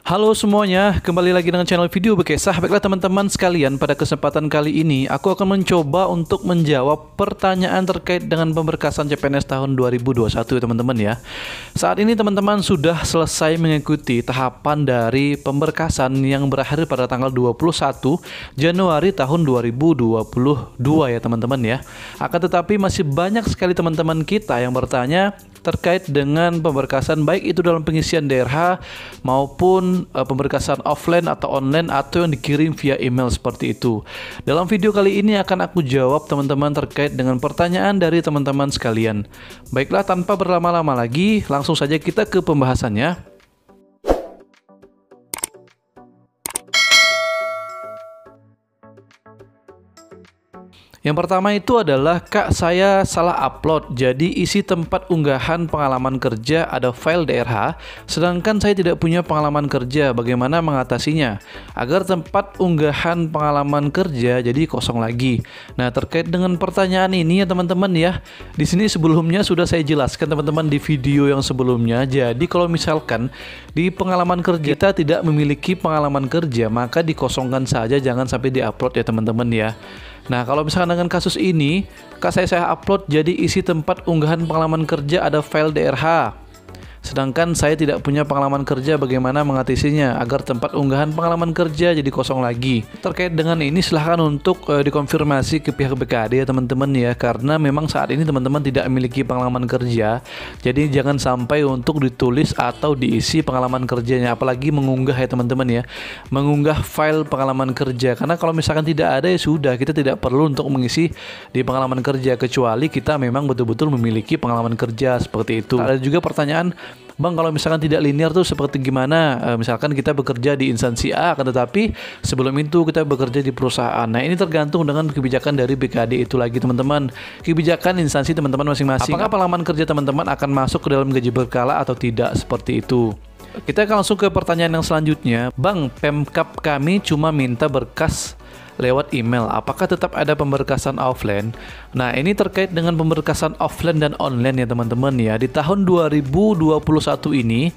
Halo semuanya, kembali lagi dengan channel video Bekesah. Baiklah teman-teman sekalian, pada kesempatan kali ini aku akan mencoba untuk menjawab pertanyaan terkait dengan pemberkasan CPNS tahun 2021 teman-teman ya. Saat ini teman-teman sudah selesai mengikuti tahapan dari pemberkasan yang berakhir pada tanggal 21 Januari tahun 2022 ya teman-teman ya. Akan tetapi masih banyak sekali teman-teman kita yang bertanya terkait dengan pemberkasan, baik itu dalam pengisian DRH maupun pemberkasan offline atau online atau yang dikirim via email seperti itu. Dalam video kali ini akan aku jawab teman-teman terkait dengan pertanyaan dari teman-teman sekalian. Baiklah, tanpa berlama-lama lagi, langsung saja kita ke pembahasannya. Yang pertama itu adalah, Kak, saya salah upload, jadi isi tempat unggahan pengalaman kerja ada file DRH, sedangkan saya tidak punya pengalaman kerja. Bagaimana mengatasinya agar tempat unggahan pengalaman kerja jadi kosong lagi? Nah, terkait dengan pertanyaan ini ya teman-teman ya, di sini sebelumnya sudah saya jelaskan teman-teman di video yang sebelumnya. Jadi kalau misalkan di pengalaman kerja kita tidak memiliki pengalaman kerja, maka dikosongkan saja, jangan sampai diupload ya teman-teman ya. Nah, kalau misalkan dengan kasus ini, Kak, saya upload jadi isi tempat unggahan pengalaman kerja ada file DRH, sedangkan saya tidak punya pengalaman kerja. Bagaimana mengatasinya agar tempat unggahan pengalaman kerja jadi kosong lagi? Terkait dengan ini silahkan untuk dikonfirmasi ke pihak BKD ya teman-teman ya, karena memang saat ini teman-teman tidak memiliki pengalaman kerja. Jadi jangan sampai untuk ditulis atau diisi pengalaman kerjanya, apalagi mengunggah ya teman-teman ya, mengunggah file pengalaman kerja. Karena kalau misalkan tidak ada ya sudah, kita tidak perlu untuk mengisi di pengalaman kerja, kecuali kita memang betul-betul memiliki pengalaman kerja seperti itu. Ada juga pertanyaan, Bang, kalau misalkan tidak linear tuh seperti gimana? Misalkan kita bekerja di instansi A, akan tetapi sebelum itu kita bekerja di perusahaan. Nah, ini tergantung dengan kebijakan dari BKD itu lagi teman-teman. Kebijakan instansi teman-teman masing-masing. Apakah pengalaman kerja teman-teman akan masuk ke dalam gaji berkala atau tidak, seperti itu. Kita akan langsung ke pertanyaan yang selanjutnya. Bang, Pemkap kami cuma minta berkas lewat email, apakah tetap ada pemberkasan offline? Nah, ini terkait dengan pemberkasan offline dan online ya teman-teman ya. Di tahun 2021 ini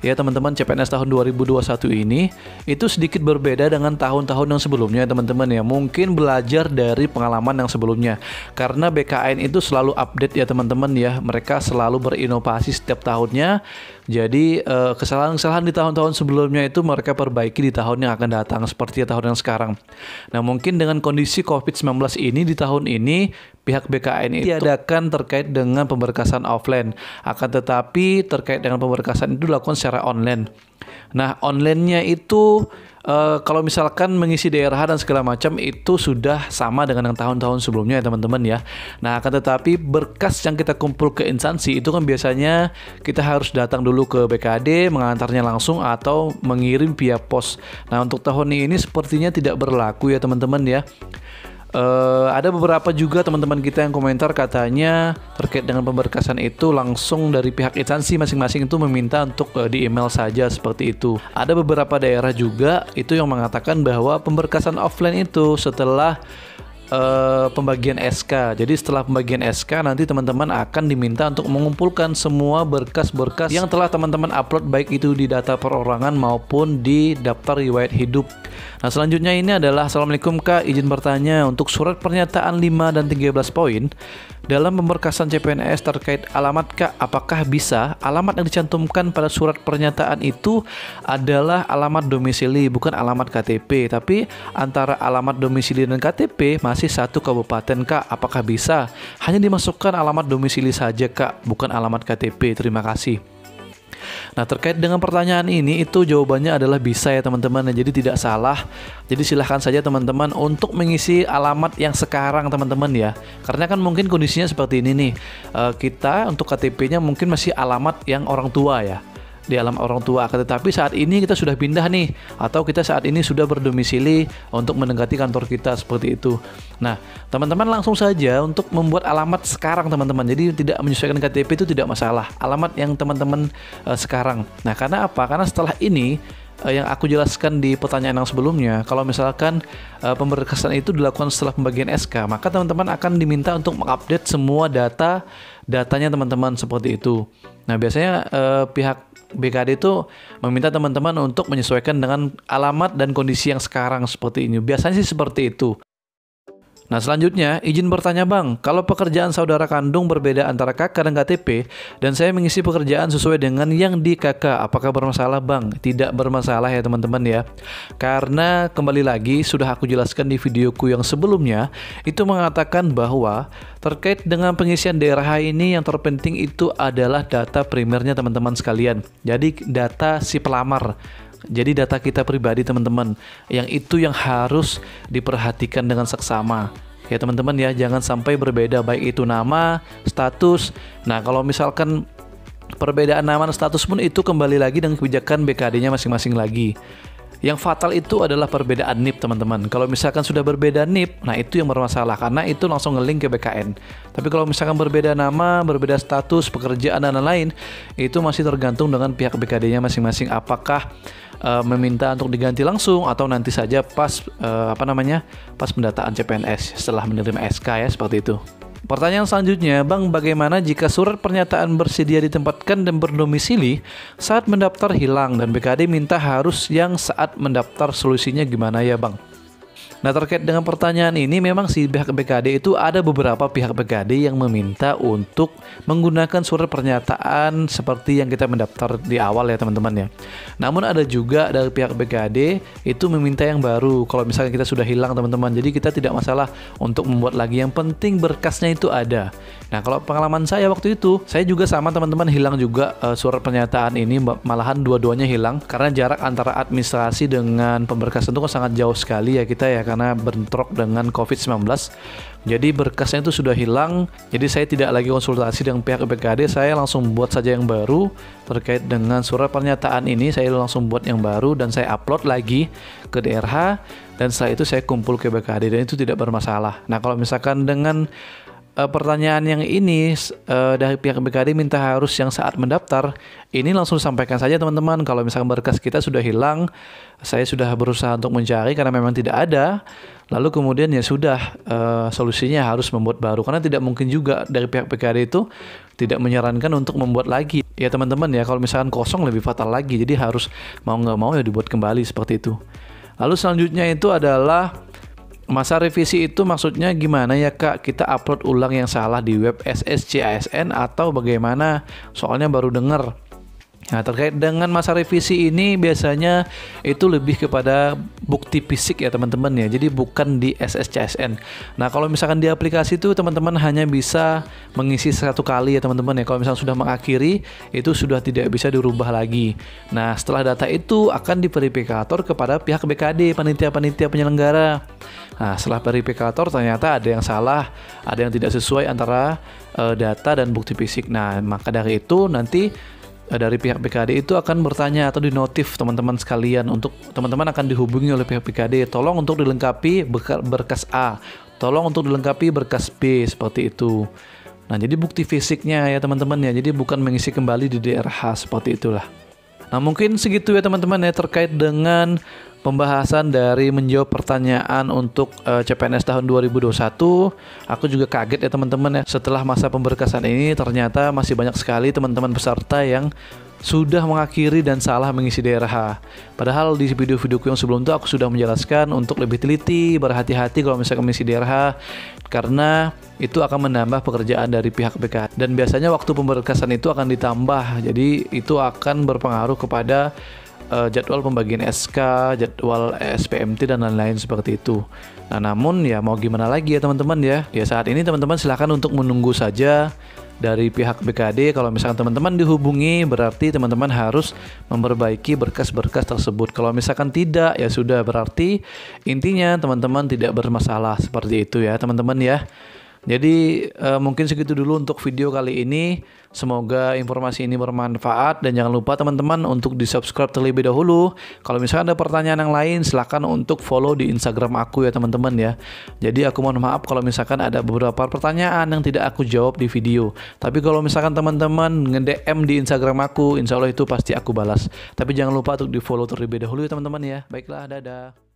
ya teman-teman, CPNS tahun 2021 ini itu sedikit berbeda dengan tahun-tahun yang sebelumnya teman-teman ya. Mungkin belajar dari pengalaman yang sebelumnya, karena BKN itu selalu update ya teman-teman ya. Mereka selalu berinovasi setiap tahunnya. Jadi kesalahan-kesalahan di tahun-tahun sebelumnya itu mereka perbaiki di tahun yang akan datang, seperti tahun yang sekarang. Nah, mungkin dengan kondisi COVID-19 ini di tahun ini pihak BKN itu diadakan terkait dengan pemberkasan offline, akan tetapi terkait dengan pemberkasan itu dilakukan secara online. Nah, online-nya itu kalau misalkan mengisi DRH dan segala macam itu sudah sama dengan yang tahun-tahun sebelumnya ya teman-teman ya. Nah, akan tetapi berkas yang kita kumpul ke instansi itu kan biasanya kita harus datang dulu ke BKD, mengantarnya langsung atau mengirim via pos. Nah, untuk tahun ini sepertinya tidak berlaku ya teman-teman ya. Ada beberapa juga teman-teman kita yang komentar, katanya terkait dengan pemberkasan itu langsung dari pihak instansi masing-masing itu meminta untuk di email saja, seperti itu. Ada beberapa daerah juga itu yang mengatakan bahwa pemberkasan offline itu setelah pembagian SK. Jadi setelah pembagian SK nanti teman-teman akan diminta untuk mengumpulkan semua berkas-berkas yang telah teman-teman upload, baik itu di data perorangan maupun di daftar riwayat hidup. Nah, selanjutnya ini adalah, Assalamualaikum Kak, izin bertanya untuk surat pernyataan 5 dan 13 poin dalam pemberkasan CPNS terkait alamat Kak, apakah bisa alamat yang dicantumkan pada surat pernyataan itu adalah alamat domisili, bukan alamat KTP, tapi antara alamat domisili dan KTP masih satu kabupaten Kak, apakah bisa hanya dimasukkan alamat domisili saja Kak, bukan alamat KTP? Terima kasih. Nah, terkait dengan pertanyaan ini itu jawabannya adalah bisa ya teman-teman. Jadi tidak salah. Jadi silahkan saja teman-teman untuk mengisi alamat yang sekarang teman-teman ya. Karena kan mungkin kondisinya seperti ini nih. Kita untuk KTP-nya mungkin masih alamat yang orang tua ya, di alam orang tua. Tetapi saat ini kita sudah pindah nih, atau kita saat ini sudah berdomisili untuk mendekati kantor kita, seperti itu. Nah, teman-teman langsung saja untuk membuat alamat sekarang teman-teman. Jadi tidak menyesuaikan KTP itu tidak masalah, alamat yang teman-teman sekarang. Nah, karena apa? Karena setelah ini yang aku jelaskan di pertanyaan yang sebelumnya, kalau misalkan pemberkasan itu dilakukan setelah pembagian SK, maka teman-teman akan diminta untuk mengupdate semua datanya teman-teman, seperti itu. Nah, biasanya pihak BKD itu meminta teman-teman untuk menyesuaikan dengan alamat dan kondisi yang sekarang seperti ini. Biasanya sih seperti itu. Nah selanjutnya, izin bertanya Bang, kalau pekerjaan saudara kandung berbeda antara kakak dan KTP, dan saya mengisi pekerjaan sesuai dengan yang di kakak, apakah bermasalah Bang? Tidak bermasalah ya teman-teman ya. Karena kembali lagi, sudah aku jelaskan di videoku yang sebelumnya, itu mengatakan bahwa terkait dengan pengisian DRH ini yang terpenting itu adalah data primernya teman-teman sekalian. Jadi data si pelamar. Jadi data kita pribadi teman-teman, yang itu yang harus diperhatikan dengan seksama. Ya teman-teman ya, jangan sampai berbeda baik itu nama, status. Nah kalau misalkan perbedaan nama dan status pun itu kembali lagi dengan kebijakan BKD-nya masing-masing lagi. Yang fatal itu adalah perbedaan NIP teman-teman. Kalau misalkan sudah berbeda NIP, nah itu yang bermasalah karena itu langsung nge-link ke BKN. Tapi kalau misalkan berbeda nama, berbeda status, pekerjaan dan lain-lain, itu masih tergantung dengan pihak BKD-nya masing-masing. Apakah meminta untuk diganti langsung atau nanti saja pas pas pendataan CPNS setelah menerima SK ya, seperti itu. Pertanyaan selanjutnya, Bang, bagaimana jika surat pernyataan bersedia ditempatkan dan berdomisili saat mendaftar hilang dan BKD minta harus yang saat mendaftar, solusinya gimana ya Bang? Nah terkait dengan pertanyaan ini, memang si pihak BKD itu ada beberapa pihak BKD yang meminta untuk menggunakan surat pernyataan seperti yang kita mendaftar di awal ya teman-teman ya. Namun ada juga dari pihak BKD itu meminta yang baru kalau misalnya kita sudah hilang teman-teman. Jadi kita tidak masalah untuk membuat lagi, yang penting berkasnya itu ada. Nah kalau pengalaman saya waktu itu, saya juga sama teman-teman hilang juga surat pernyataan ini, malahan dua-duanya hilang karena jarak antara administrasi dengan pemberkasan itu kan sangat jauh sekali ya kita ya, karena bentrok dengan COVID-19. Jadi berkasnya itu sudah hilang. Jadi saya tidak lagi konsultasi dengan pihak BKD, saya langsung buat saja yang baru terkait dengan surat pernyataan ini. Saya langsung buat yang baru dan saya upload lagi ke DRH, dan setelah itu saya kumpul ke BKD dan itu tidak bermasalah. Nah kalau misalkan dengan pertanyaan yang ini dari pihak BKD minta harus yang saat mendaftar, ini langsung sampaikan saja teman-teman. Kalau misalkan berkas kita sudah hilang, saya sudah berusaha untuk mencari karena memang tidak ada. Lalu kemudian ya sudah, solusinya harus membuat baru, karena tidak mungkin juga dari pihak BKD itu tidak menyarankan untuk membuat lagi. Ya teman-teman ya, kalau misalkan kosong lebih fatal lagi. Jadi harus mau nggak mau ya dibuat kembali seperti itu. Lalu selanjutnya itu adalah masa revisi itu maksudnya gimana ya Kak? Kita upload ulang yang salah di web SSC ASN atau bagaimana? Soalnya baru dengar. Nah terkait dengan masa revisi ini biasanya itu lebih kepada bukti fisik ya teman-teman ya. Jadi bukan di SSCSN. Nah kalau misalkan di aplikasi itu teman-teman hanya bisa mengisi satu kali ya teman-teman ya. Kalau misalkan sudah mengakhiri itu sudah tidak bisa dirubah lagi. Nah setelah data itu akan diverifikator kepada pihak BKD, panitia-panitia penyelenggara. Nah setelah verifikator ternyata ada yang salah, ada yang tidak sesuai antara data dan bukti fisik. Nah maka dari itu nanti dari pihak BKD itu akan bertanya atau dinotif teman-teman sekalian, untuk teman-teman akan dihubungi oleh pihak BKD, tolong untuk dilengkapi berkas A, tolong untuk dilengkapi berkas B, seperti itu. Nah jadi bukti fisiknya ya teman-teman ya, jadi bukan mengisi kembali di DRH, seperti itulah. Nah mungkin segitu ya teman-teman ya terkait dengan pembahasan dari menjawab pertanyaan untuk CPNS tahun 2021. Aku juga kaget ya teman-teman ya, setelah masa pemberkasan ini ternyata masih banyak sekali teman-teman peserta yang sudah mengakhiri dan salah mengisi DRH. Padahal di video-videoku yang sebelum itu aku sudah menjelaskan untuk lebih teliti, berhati-hati kalau misalkan mengisi DRH, karena itu akan menambah pekerjaan dari pihak BK. Dan biasanya waktu pemberkasan itu akan ditambah, jadi itu akan berpengaruh kepada jadwal pembagian SK, jadwal SPMT dan lain-lain seperti itu. Nah namun ya mau gimana lagi ya teman-teman ya. Ya saat ini teman-teman silakan untuk menunggu saja dari pihak BKD. Kalau misalkan teman-teman dihubungi, berarti teman-teman harus memperbaiki berkas-berkas tersebut. Kalau misalkan tidak, ya sudah, berarti intinya teman-teman tidak bermasalah, seperti itu ya teman-teman ya. Jadi mungkin segitu dulu untuk video kali ini. Semoga informasi ini bermanfaat, dan jangan lupa teman-teman untuk di subscribe terlebih dahulu. Kalau misalkan ada pertanyaan yang lain, silahkan untuk follow di Instagram aku ya teman-teman ya. Jadi aku mohon maaf kalau misalkan ada beberapa pertanyaan yang tidak aku jawab di video. Tapi kalau misalkan teman-teman nge-DM di Instagram aku, insya Allah itu pasti aku balas. Tapi jangan lupa untuk di follow terlebih dahulu ya teman-teman ya. Baiklah, dadah.